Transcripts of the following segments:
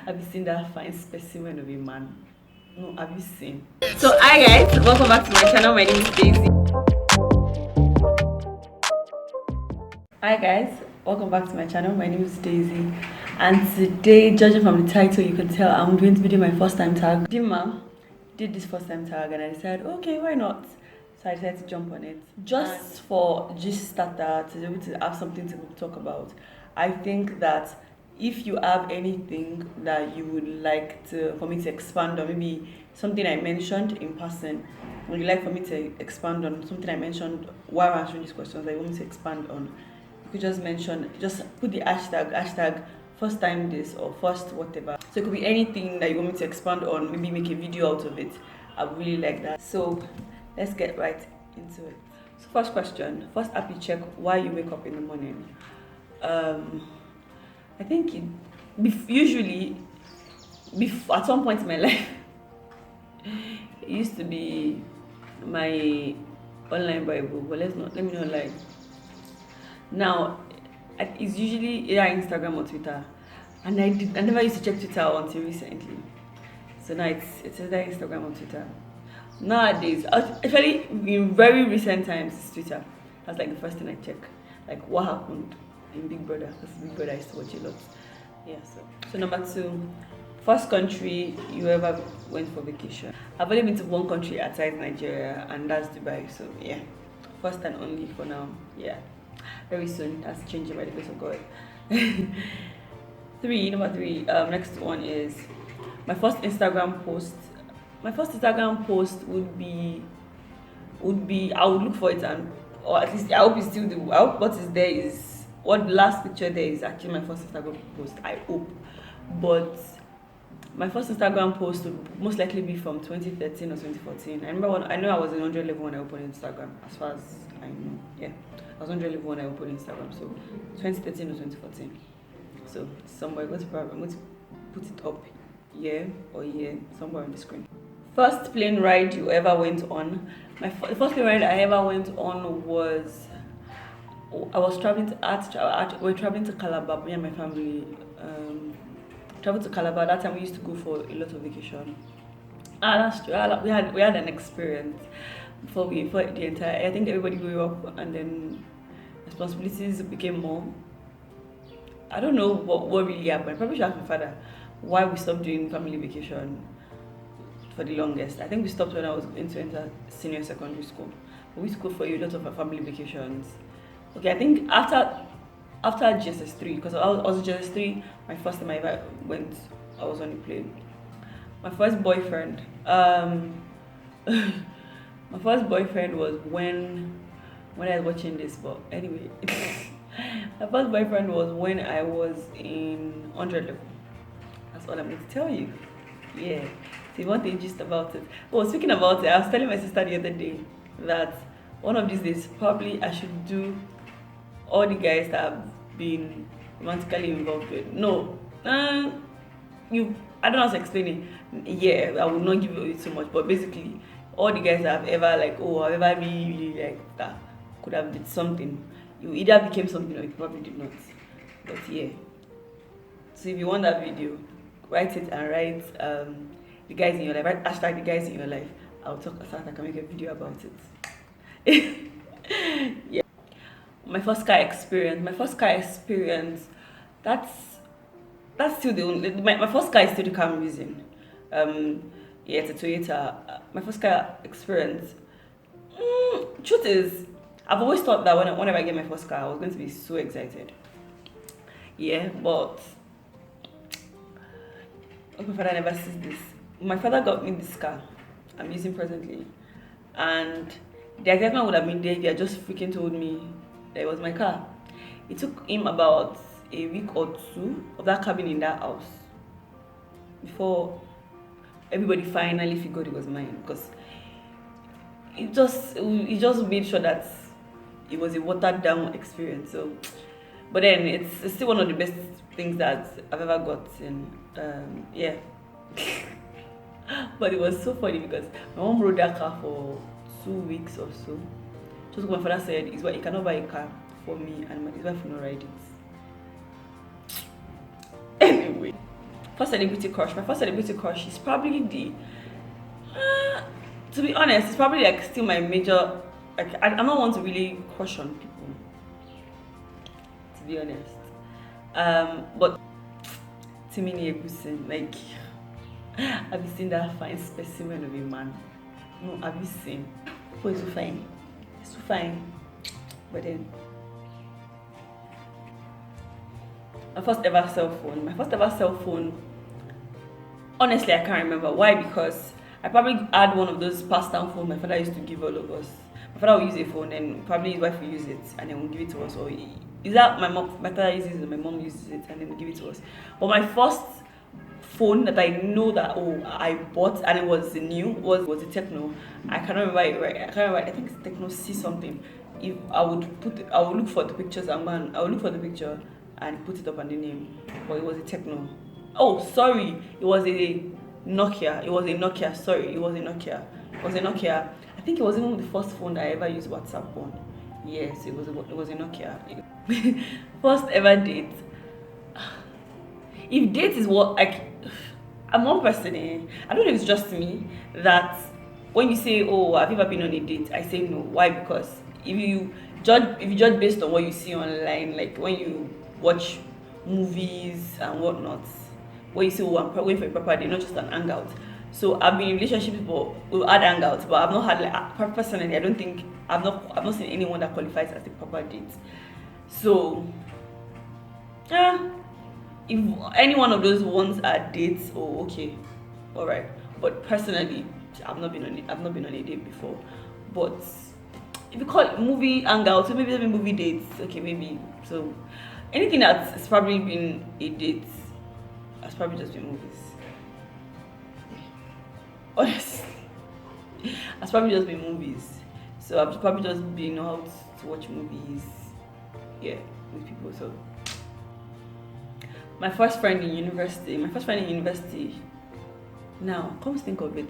Have you seen that fine specimen of a man? No, have you seen? So hi guys, welcome back to my channel. My name is Daisy. Hi guys, welcome back to my channel. My name is Daisy, and today, judging from the title, you can tell I'm going to be doing my first time tag. Dima did this first time tag, and I decided, okay, why not? So I decided to jump on it just for gist starter, to be able to have something to talk about. I think that if you have anything that you would like for me to expand on, maybe something I mentioned in passing, would you like for me to expand on something I mentioned while answering these questions that you want me to expand on, you could just put the hashtag first time this or first whatever. So it could be anything that you want me to expand on, maybe make a video out of it. I would really like that. So let's get right into it. So first question, first app you check why you wake up in the morning. I think usually at some point in my life, it used to be my online Bible, but let me not lie. Now, it's usually either Instagram or Twitter, and I never used to check Twitter until recently. So now it's either Instagram or Twitter. Nowadays, actually in very recent times, it's Twitter. That's like the first thing I check, like what happened in Big Brother, because Big Brother I used to watch a lot. Yeah, so number 2, first country you ever went for vacation. I've only been to one country outside Nigeria, and that's Dubai. So yeah, first and only for now. Yeah, very soon that's changing by the grace of God. Number 3. Next one is my first Instagram post. My first Instagram post would be I would look for it, or at least I hope it's still I hope what is there is what the last picture there is actually my first Instagram post. I hope, but my first Instagram post would most likely be from 2013 or 2014. I know I was in 100 level when I opened Instagram. As far as I know, yeah, I was 100 level when I opened Instagram. So 2013 or 2014. So somewhere, I'm going to put it up here or here somewhere on the screen. First plane ride you ever went on. The first plane ride I ever went on was I was traveling we're traveling to Calabar. Me and my family traveled to Calabar. That time we used to go for a lot of vacation. That's true. We had an experience before the entire. I think everybody grew up, and then responsibilities became more. I don't know what really happened. I probably should ask my father why we stopped doing family vacation for the longest. I think we stopped when I was going to enter senior secondary school. We used to go for a lot of family vacations. Okay, I think after GSS3, because I was GSS3, my first time I ever went, I was on a plane. My first boyfriend, my first boyfriend was when I was watching this, but anyway, my first boyfriend was when I was in 100 level. That's all I'm going to tell you. Yeah. So you want the gist about it? Oh, speaking about it, I was telling my sister the other day that one of these days probably I should do all the guys that have been romantically involved with. No, I don't know how to explain it. Yeah, I will not give it so much, but basically all the guys that have ever I've ever really like that could have did something. You either became something or you probably did not. But yeah. So if you want that video, write it and write the guys in your life. Write hashtag the guys in your life. I'll talk so I can make a video about it. Yeah. My first car experience. That's still the only. My first car is still the car I'm using. Yeah, it's a Toyota. My first car experience. Truth is, I've always thought that whenever I get my first car, I was going to be so excited. Yeah, but my father never sees this. My father got me this car I'm using presently, and the excitement would have been there if he had just freaking told me that it was my car. It took him about a week or 2 of that cabin in that house before everybody finally figured it was mine, because he just made sure that it was a watered down experience. So, but then it's still one of the best things that I've ever gotten. Yeah. But it was so funny because my mom rode that car for 2 weeks or so. Just what my father said is why he cannot buy a car for me and his wife will not ride it. Anyway, First celebrity crush. My first celebrity crush is probably the. To be honest, it's probably like still my major. Like I'm not one to really crush on people. To be honest, but Timini Egusin, like, have you seen that fine specimen of a man? No, have you seen? Oh, it's so fine. It's so fine. But then, my first ever cell phone. My first ever cell phone. Honestly, I can't remember why, because I probably had one of those pass-down phones my father used to give all of us. My father would use a phone, and probably his wife would use it, and then would give it to us. Or is that my father uses it, my mom uses it, and then would give it to us. But my first phone that I know that I bought and it was new was a Techno. I cannot remember it right. I can't remember. I think it's Techno C something. If I would look for the pictures I would look for the picture and put it up on the name. But it was a Techno. Oh, sorry, it was a Nokia. It was a Nokia. Sorry, it was a Nokia. It was a Nokia. I think it was even the first phone that I ever used WhatsApp on. Yes, it was a Nokia. First ever date. If date is what I'm one person, I don't know if it's just me that when you say, oh, have you ever been on a date? I say no. Why? Because if you judge based on what you see online, like when you watch movies and whatnot, when you say, oh, I'm going for a proper date, not just an hangout. So I've been in relationships before, we've had hangouts, but I've not had, like, personally, I don't think I've not seen anyone that qualifies as a proper date. So yeah, if any one of those ones are dates, oh, okay, all right. But personally, I've not been on a date before. But if you call it movie hangouts, so maybe movie dates, okay, maybe. So anything that's probably been a date has probably just been movies. Honestly, it's probably just been movies. So I've probably just been out to watch movies, yeah, with people. So my first friend in university. Now, come to think of it,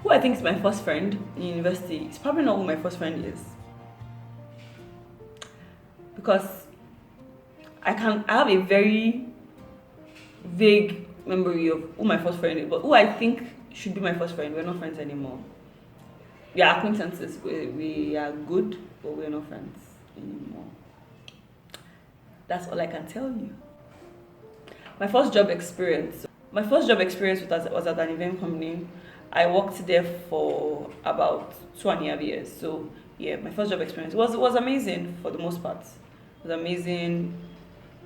who I think is my first friend in university is probably not who my first friend is, because I have a very vague memory of who my first friend is, but who I think should be my first friend, we're not friends anymore. We are acquaintances. We are good, but we're not friends anymore. That's all I can tell you. My first job experience was at an event company. I worked there for about 2.5 years. So yeah, my first job experience was amazing for the most part. It was amazing.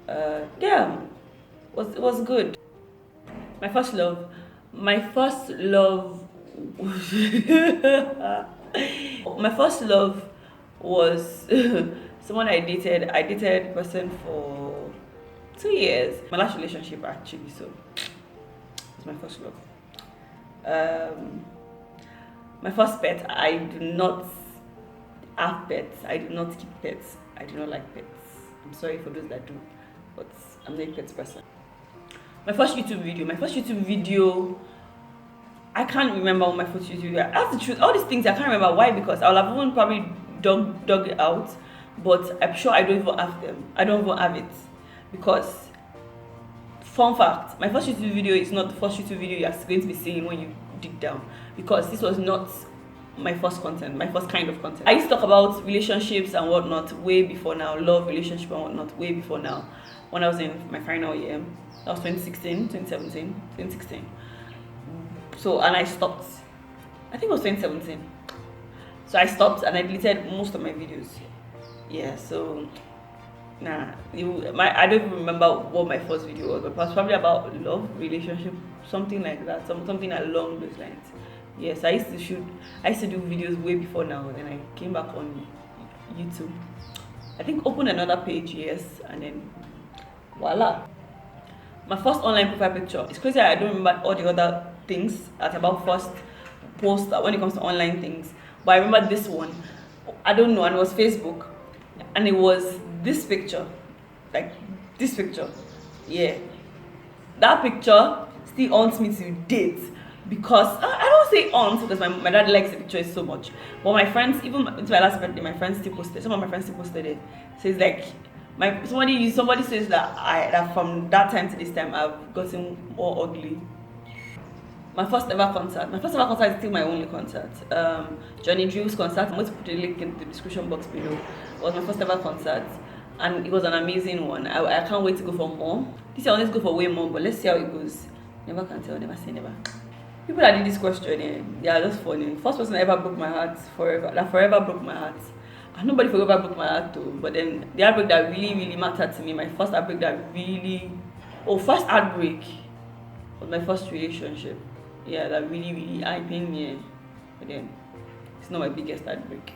Yeah, it was good. My first love my first love was someone I dated the person for 2 years, my last relationship actually. So it's my first love. My first pet. I do not have pets. I do not keep pets. I do not like pets. I'm sorry for those that do, but I'm not a pets person. My first YouTube video, I can't remember what my first YouTube video. That's the truth. All these things I can't remember. Why? Because I'll have even probably dug it out, but I'm sure I don't even have them. I don't even have it. Because, fun fact, my first YouTube video is not the first YouTube video you're going to be seeing when you dig down. Because this was not my first content, my first kind of content. I used to talk about relationships and whatnot way before now, love, relationship and whatnot way before now. When I was in my final year. That was 2016. So, and I stopped. I think it was 2017. So I stopped and I deleted most of my videos. Yeah, so, I don't even remember what my first video was, but it was probably about love, relationship, something like that, something along those lines. Yes, I used to do videos way before now, then I came back on YouTube. I think opened another page, yes, and then voila. My first online profile picture. It's crazy I don't remember all the other things at about first post when it comes to online things. But I remember this one. I don't know, and it was Facebook. And it was this picture. Like this picture. Yeah. That picture still haunts me to date. Because I don't say haunts because my dad likes the picture so much. But my friends, even to my last birthday, my friends still posted. Some of my friends still posted it. So it's like Somebody says that from that time to this time I've gotten more ugly. My first ever concert. My first ever concert is still my only concert. Johnny Drew's concert. I'm going to put a link in the description box below. It was my first ever concert, and it was an amazing one. I can't wait to go for more. This year I want to go for way more, but let's see how it goes. Never can tell, never say never. People that did this question, they are just funny. First person that ever broke my heart forever, that forever broke my heart. And nobody forever broke my heart too. But then the heartbreak that really, really mattered to me, my first heartbreak first heartbreak was my first relationship. Yeah, that really, really eye pain me. But then it's not my biggest heartbreak.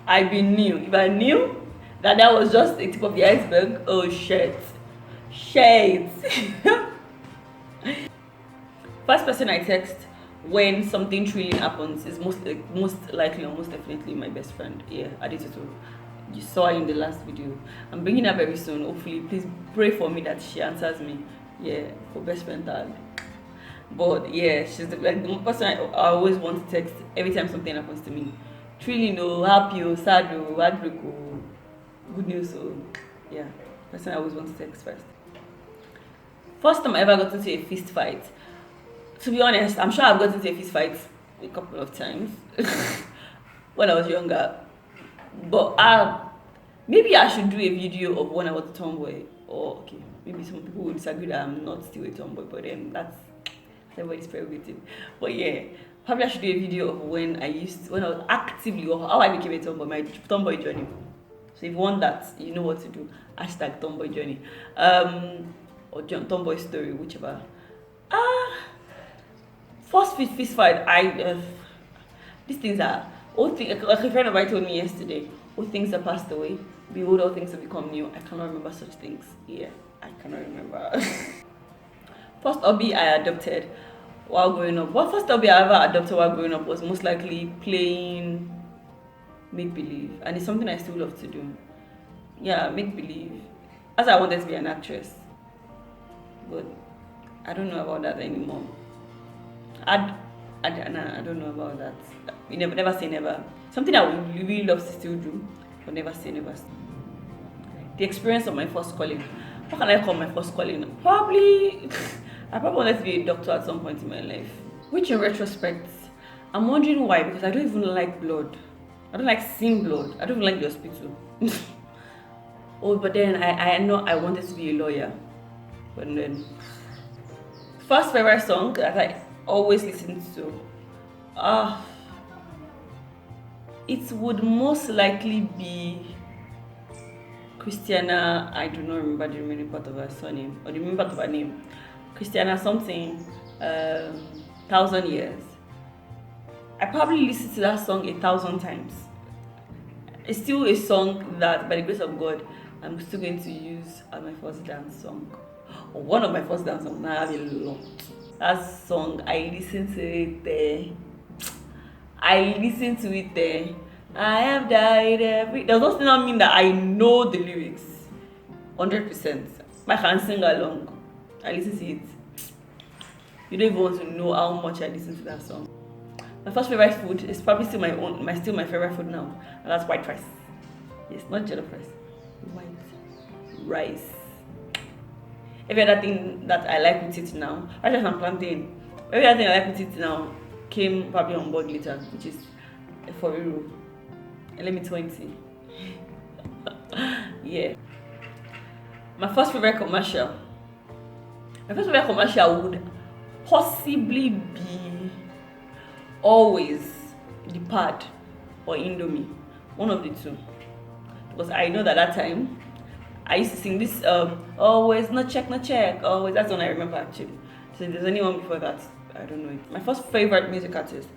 I been knew. If I knew that was just the tip of the iceberg, oh shit. First person I text when something truly happens is most likely or most definitely my best friend. Yeah, Aditutu. You saw her in the last video. I'm bringing her very soon. Hopefully, please pray for me that she answers me. Yeah, for best friend tag. But yeah, she's the person I always want to text every time something happens to me. Truly no, happy or sad or heartbreak or good news. So yeah, person I always want to text first. First time I ever got into a fist fight. To be honest, I'm sure I've gotten into a fist fight a couple of times when I was younger. But maybe I should do a video of when I was a tomboy. Or okay, maybe some people will disagree that I'm not still a tomboy, but then that's everybody's prerogative. But yeah, probably I should do a video of when I was actively, or how I became a tomboy, my tomboy journey. So if you want that, you know what to do. Hashtag tomboy journey. Or tomboy story, whichever. First fist fight, these things are all things. Like a friend of mine told me yesterday, all things that passed away, behold, all things have become new. I cannot remember such things. Yeah, I cannot remember. First hobby I adopted while growing up. What first hobby I ever adopted while growing up was most likely playing make believe, and it's something I still love to do. Yeah, make believe. As I wanted to be an actress, but I don't know about that anymore. I don't know about that. You never say never. Something I would really love to still do, but never say never. The experience of my first calling. What can I call my first calling? I probably wanted to be a doctor at some point in my life. Which in retrospect, I'm wondering why, because I don't even like blood. I don't like seeing blood. I don't even like the hospital. But then I know I wanted to be a lawyer. But then, first favorite song that I always listen to, it would most likely be Christiana. I do not remember the remaining part of her surname or the remaining part of her name. Christiana something, 1,000 Years. I probably listened to that song 1,000 times. It's still a song that, by the grace of God, I'm still going to use as my first dance song. Or one of my first dance songs. Now I have a lot. That song, I listen to it there. I have died does not mean that I know the lyrics 100%. I can sing along. I listen to it. You don't even want to know how much I listen to that song. My first favorite food is probably still my favorite food now, and that's white rice. Yes, not jollof rice. White rice. Every other thing that I like with it now, rice and plantain. Every other thing I like with it now came probably on board later, which is for real. Let me 20. Yeah. My first favorite commercial. My first favorite commercial would possibly be always the pad or Indomie, one of the two, because I know that time I used to sing this always no check always. That's one I remember actually. So if there's anyone before that, I don't know it. My first favorite music artist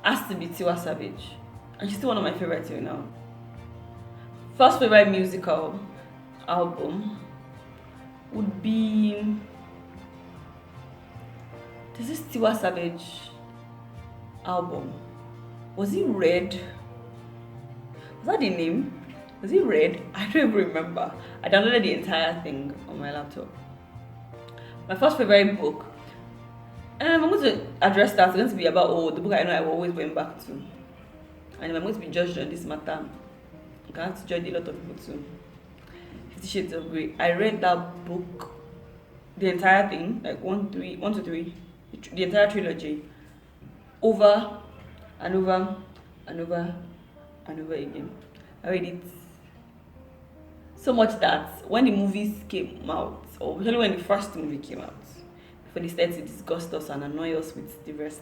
has to be Tiwa Savage, and she's still one of my favorites here now. First favorite musical album would be, there's this Tiwa Savage album. Was it Red? Was that the name? Was it Red? I don't even remember. I downloaded the entire thing on my laptop. My first favorite book. I'm going to address that. It's going to be about the book I know I always went back to. and if I'm going to be judged on this matter, I'm going to have to judge a lot of people too. 50 Shades of Grey. I read that book, the entire thing, like 1 to 3, the entire trilogy, over and over and over and over again. I read it so much that when the movies came out, or especially when the first movie came out, before they started to disgust us and annoy us with the rest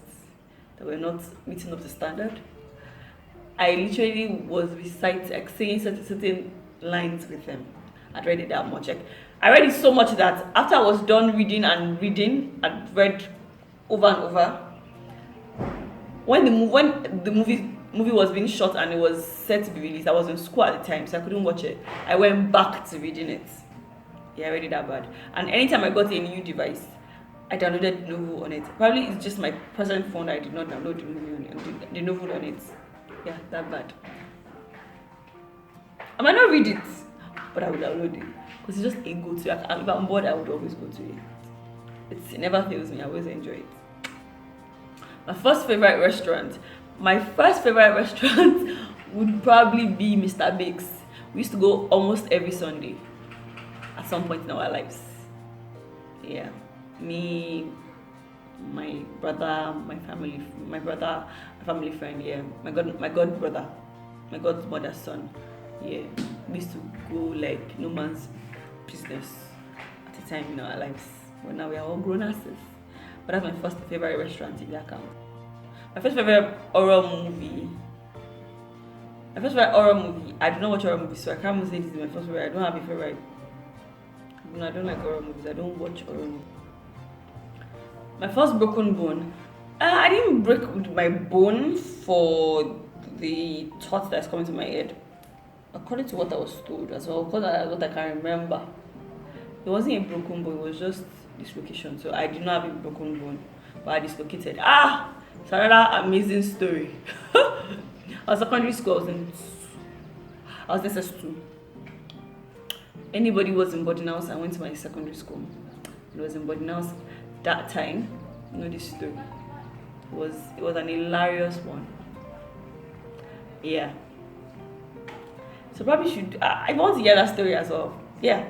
that were not meeting up to standard, I literally was reciting, like saying certain lines with them. I'd read it that much. Like, I read it so much that after I was done reading, I'd read over and over. When the movie was being shot and it was set to be released, I was in school at the time, so I couldn't watch it. I went back to reading it. Yeah, I read it that bad. And anytime I got a new device, I downloaded the novel on it. Probably it's just my present phone that I did not download the novel on it. Yeah, that bad. I might not read it, but I would download it because it's just a go-to. If I'm bored, I would always go to it. It never fails me. I always enjoy it. My first favorite restaurant would probably be Mr. Biggs. We used to go almost every Sunday at some point in our lives. Yeah, me, my brother, my family friend. Yeah, my godbrother, my godmother's son. Yeah, we used to go like no man's business at the time in our lives. But now we are all grown asses. But that's my first favorite restaurant if that counts. My first favorite horror movie. I do not watch horror movies, so I can't say this is my first favorite. I don't have a favorite. No, I don't like horror movies. I don't watch horror movies. My first broken bone. I didn't break my bone for the thought that's coming to my head. According to what I was told as well, because that's what I can remember. It wasn't a broken bone, it was just dislocation. So I did not have a broken bone, but I dislocated. It's another amazing story. I was secondary school, I was in SS2. Anybody who was in boarding house, I went to my secondary school. It was in boarding house that time. You know this story. It was an hilarious one. Yeah. So probably should I want to hear that story as well. Yeah.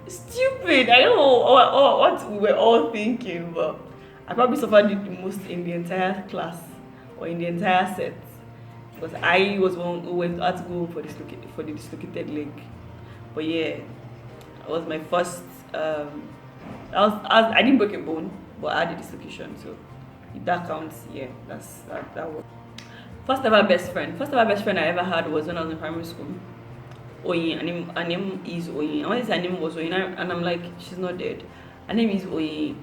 Stupid. I don't know what we were all thinking, but I probably suffered it the most in the entire class or in the entire set because I was one who had to go for the dislocated leg. But yeah, it was my first. I didn't break a bone, but I had a dislocation. So if that counts, yeah, that was. First ever best friend I ever had was when I was in primary school. Oyin, her name is Oyin. I want to say her name was Oyin, and I'm like, she's not dead. Her name is Oyin.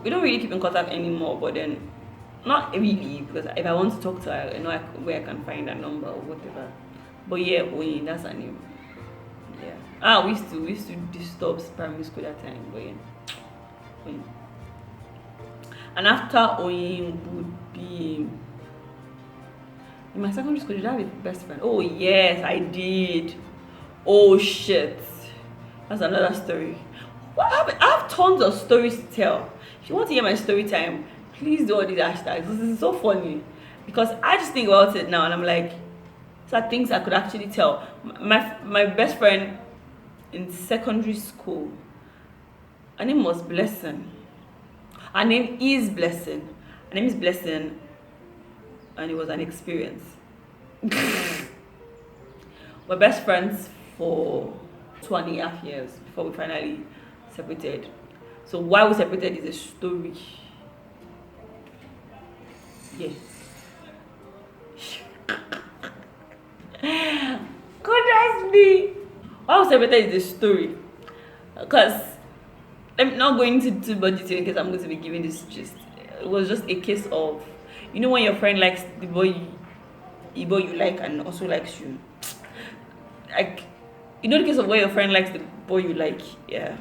We don't really keep in contact anymore, but then, not really, because if I want to talk to her, I know where I can find her number or whatever. But yeah, Oyin, that's her name. Yeah. We used to disturb primary school that time, but yeah. Oyin. And after Oyin would be. In my secondary school, did I have a best friend? Oh yes, I did. Oh shit. That's another story. I have tons of stories to tell. If you want to hear my story time, please do all these hashtags. This is so funny. Because I just think about it now and I'm like, these are things I could actually tell. My best friend in secondary school, her name was Blessing. Her name is Blessing. And it was an experience. We're best friends for 2.5 years before we finally separated. So why we separated is a story. Yeah. Goodness me. Why we separated is a story. Because I'm not going to do much detail because I'm going to be giving this gist. It was just a case of, you know, when your friend likes the boy you like and also likes you. Like, you know the case of where your friend likes the boy you like, yeah.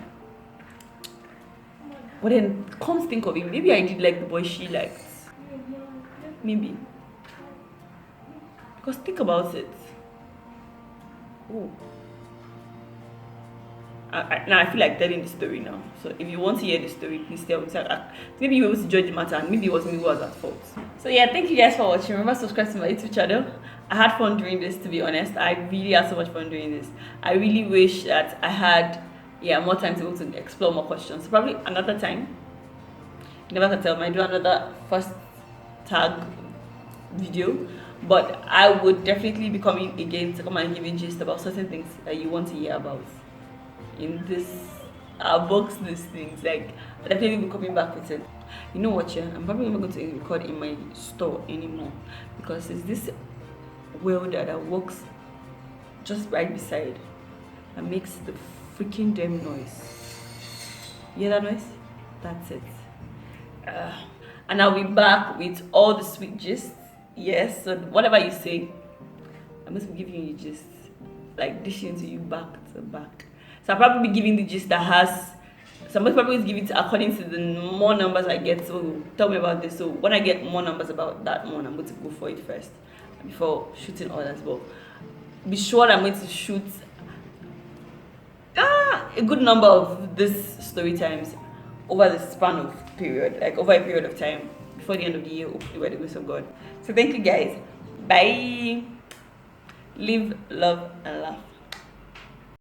But then, come to think of it, maybe I did like the boy she liked. Maybe. Because think about it. Oh. Now I feel like telling the story now. So if you want to hear the story, please tell me. So maybe you'll be able to judge the matter, and maybe it was me who was at fault. So yeah, thank you guys for watching. Remember, subscribe to my YouTube channel. I had fun doing this, to be honest. I really had so much fun doing this. I really wish that I had more time to be able to explore more questions. So probably another time. You never can tell. I might do another first tag video, but I would definitely be coming again to come and give you gist about certain things that you want to hear about in this box, these things. Like, I'll definitely be coming back with it. You know what, yeah, I'm probably not going to record in my store anymore, because it's this welder that works just right beside that makes the freaking damn noise. You hear that noise? That's it. And I'll be back with all the sweet gist. Yes, so whatever you say, I must be giving you gist, like dishing to you back to back. So I'll probably be giving the gist that has, so I'm probably give it according to the more numbers I get. So tell me about this. So when I get more numbers about that one, I'm going to go for it first before shooting others. But be sure I'm going to shoot a good number of this story times over the span of period, like over a period of time before the end of the year, hopefully by the grace of God. So thank you guys. Bye. Live, love, and laugh.